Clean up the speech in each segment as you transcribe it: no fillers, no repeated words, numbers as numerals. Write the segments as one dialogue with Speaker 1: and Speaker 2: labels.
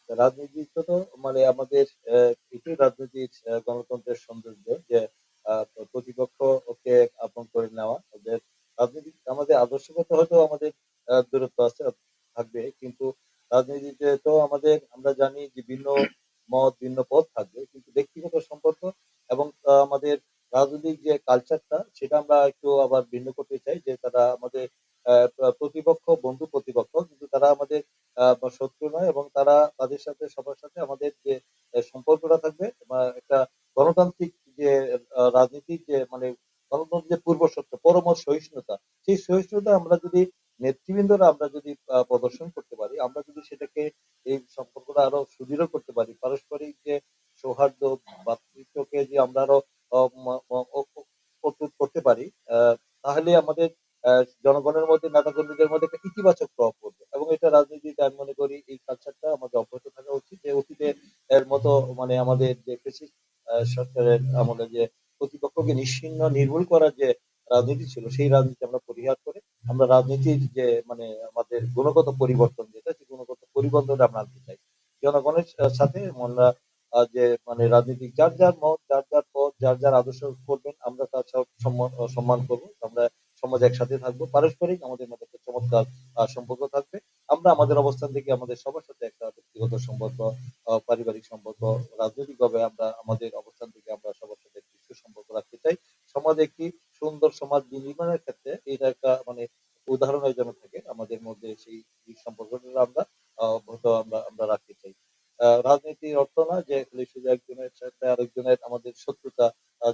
Speaker 1: রাজনীতি তো মানে আমাদের এটাই রাজনীতির গণতন্ত্রের সৌন্দর্য যে প্রতিপক্ষকে আপন করে নেওয়া ওদের রাজনীতি আমাদের আদর্শগত হয়তো আমাদের দূরত্ব আছে থাকবে কিন্তু রাজনীতিতে তো আমাদের আমরা জানি যে ভিন্ন মত ভিন্ন পথ থাকবে কিন্তু ব্যক্তিগত সম্পর্ক এবং আমাদের রাজনৈতিক যে কালচারটা সেটা আমরা একটু আবার ভিন্ন করতে চাই যে তারা আমাদের প্রতিপক্ষ বন্ধু প্রতিপক্ষ কিন্তু তারা আমাদের বা শত্রু নয় এবং তারা তাদের সাথে সবার সাথে আমাদের যে সম্পর্কটা থাকবে বা একটা গণতান্ত্রিক যে রাজনীতির যে মানে গণতন্ত্রের যে পূর্ব শর্ত পরম সহিষ্ণুতা সেই সহিষ্ণুতা আমরা যদি নেতৃবৃন্দরা আমরা যদি প্রদর্শন করতে পারি আমরা যদি সেটাকে এই সম্পর্কটা আরো সুদৃঢ় করতে পারি পারস্পরিক যে সৌহার্দ্য ভ্রাতৃত্বকে যে আমরা আরো প্রস্তুত করতে পারি তাহলে আমাদের জনগণের মধ্যে নেতা কর্মীদের মধ্যে একটা ইতিবাচক প্রভাব পড়বে এবং এটা রাজনীতিতে আমি মনে করি এই কালচারটা আমাদের অব্যাহত থাকা উচিত যে অতীতে এর মতো মানে আমাদের যে ফ্যাসিস্ট সরকারের আমলে যে প্রতিপক্ষকে নিশ্চিহ্ন নির্মূল করার যে রাজনীতি ছিল সেই রাজনীতি আমরা পরিহার করে আমরা রাজনীতির যে মানে আমাদের গুণগত পরিবর্তন যেটা সেই গুণগত পরিবর্তন আমরা আনতে চাই জনগণের সাথে আমরা যে মানে রাজনীতিক যার যার মত যার যার পথ যার যার আদর্শ করবেন আমরা তার সব সম্মান করবো আমরা সমাজে একসাথে থাকবো পারস্পরিক আমাদের মধ্যে একটা চমৎকার সম্পর্ক থাকবে আমরা আমাদের অবস্থান থেকে আমাদের সবার সাথে একটা ব্যক্তিগত সম্পর্ক পারিবারিক সম্পর্ক রাজনৈতিকভাবে আমরা আমাদের অবস্থান থেকে আমরা সবার সাথে একটি সুসম্পর্ক রাখতে চাই সমাজে একটি সুন্দর সমাজ নির্মাণের ক্ষেত্রে এটা একটা মানে উদাহরণের জন্য থাকে আমাদের মধ্যে সেই সম্পর্কটা আমরা অব্যাহত আমরা আমরা রাখতে চাই রাজনীতির অর্থ না যে খালি শুধু একজনের সাথে আরেকজনের আমাদের শত্রুতা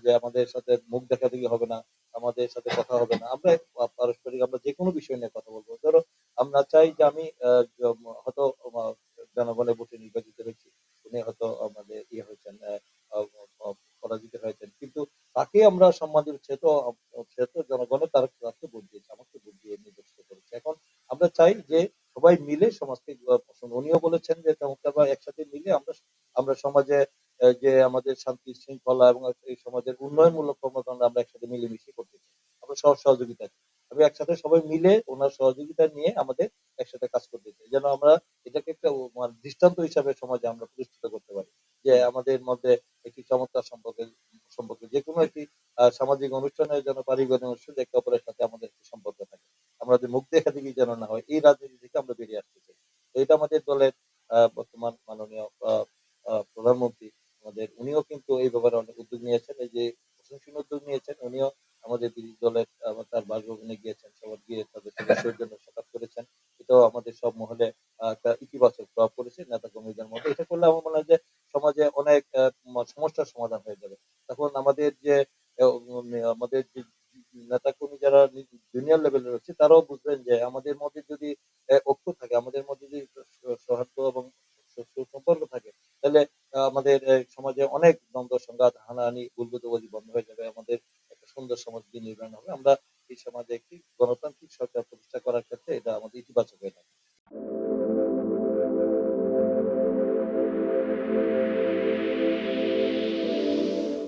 Speaker 1: যে আমাদের সাথে মুখ দেখাদেখি হবে না আমাদের সাথে কথা হবে না আমরা পারস্পরিক আমরা যে কোনো বিষয় নিয়ে কথা বলবো ধরো আমরা চাই যে আমি হয়তো জনগণের ভোটে নির্বাচিত হয়েছি উনি হয়তো আমাদের ইয়ে হয়েছেন পরাজিত হয়েছেন কিন্তু তাকে আমরা সম্মান দিব সে তো জনগণের তাকে ভোট দিয়েছে আমাকে ভোট দিয়ে নির্বাচিত করেছে এখন আমরা চাই যে সবাই মিলে সমাজকে উনিও বলেছেন যে চমৎকার একসাথে মিলে আমরা আমরা সমাজে যে আমাদের শান্তি শৃঙ্খলা এবং এই সমাজের উন্নয়নমূলক কর্মকাণ্ড আমরা একসাথে মিলেমিশে করতে চাই আমরা সহযোগিতা আমি একসাথে সবাই মিলে ওনার সহযোগিতা নিয়ে আমাদের একসাথে কাজ করতে চাই যেন আমরা এটাকে একটা মানে দৃষ্টান্ত হিসাবে সমাজে আমরা প্রতিষ্ঠিত করতে পারি যে আমাদের মধ্যে একটি চমৎকার সম্পর্কে যে কোনো একটি সামাজিক অনুষ্ঠানের যেন পারিবারিক অনুষ্ঠান একে অপরের সাথে আমাদের একটি সম্পর্ক থাকে আমরা যে মুখ দেখা দেখি যেন না হয় এই রাজনীতি থেকে আমরা বেরিয়ে আসতে চাই তো এটা আমাদের দলের বর্তমান মাননীয় প্রধানমন্ত্রী আমাদের উনিও কিন্তু এই ব্যাপারে অনেক উদ্যোগ নিয়েছেন এই যে প্রশংসনীয় উদ্যোগ নিয়েছেন উনিও আমাদের বিরোধী দলের তার বাসভবনে গিয়েছেন সবার গিয়ে তাদের সদস্যদের জন্য সাক্ষাৎ করেছেন এটাও আমাদের সব মহলে একটা ইতিবাচক প্রভাব পড়েছে নেতা কর্মীদের মধ্যে এটা করলে আমার মনে হয় যে সমাজে অনেক সমস্যার সমাধান হয়ে যাবে তখন আমাদের যে আমাদের যে নেতা কর্মী যারা জুনিয়র লেভেলের রয়েছে তারাও বুঝবেন যে আমাদের মধ্যে যদি ঐক্য থাকে আমাদের মধ্যে যদি সৌহার্দ্য এবং সুসম্পর্ক থাকে তাহলে আমাদের সমাজে অনেক দ্বন্দ্ব সংঘাত হানাহানি ভুল-বোঝাবুঝি বন্ধ হয়ে যাবে আমাদের একটা সুন্দর সমাজ নির্মাণ হবে আমরা এই সমাজে একটি গণতান্ত্রিক সরকার প্রতিষ্ঠা করার ক্ষেত্রে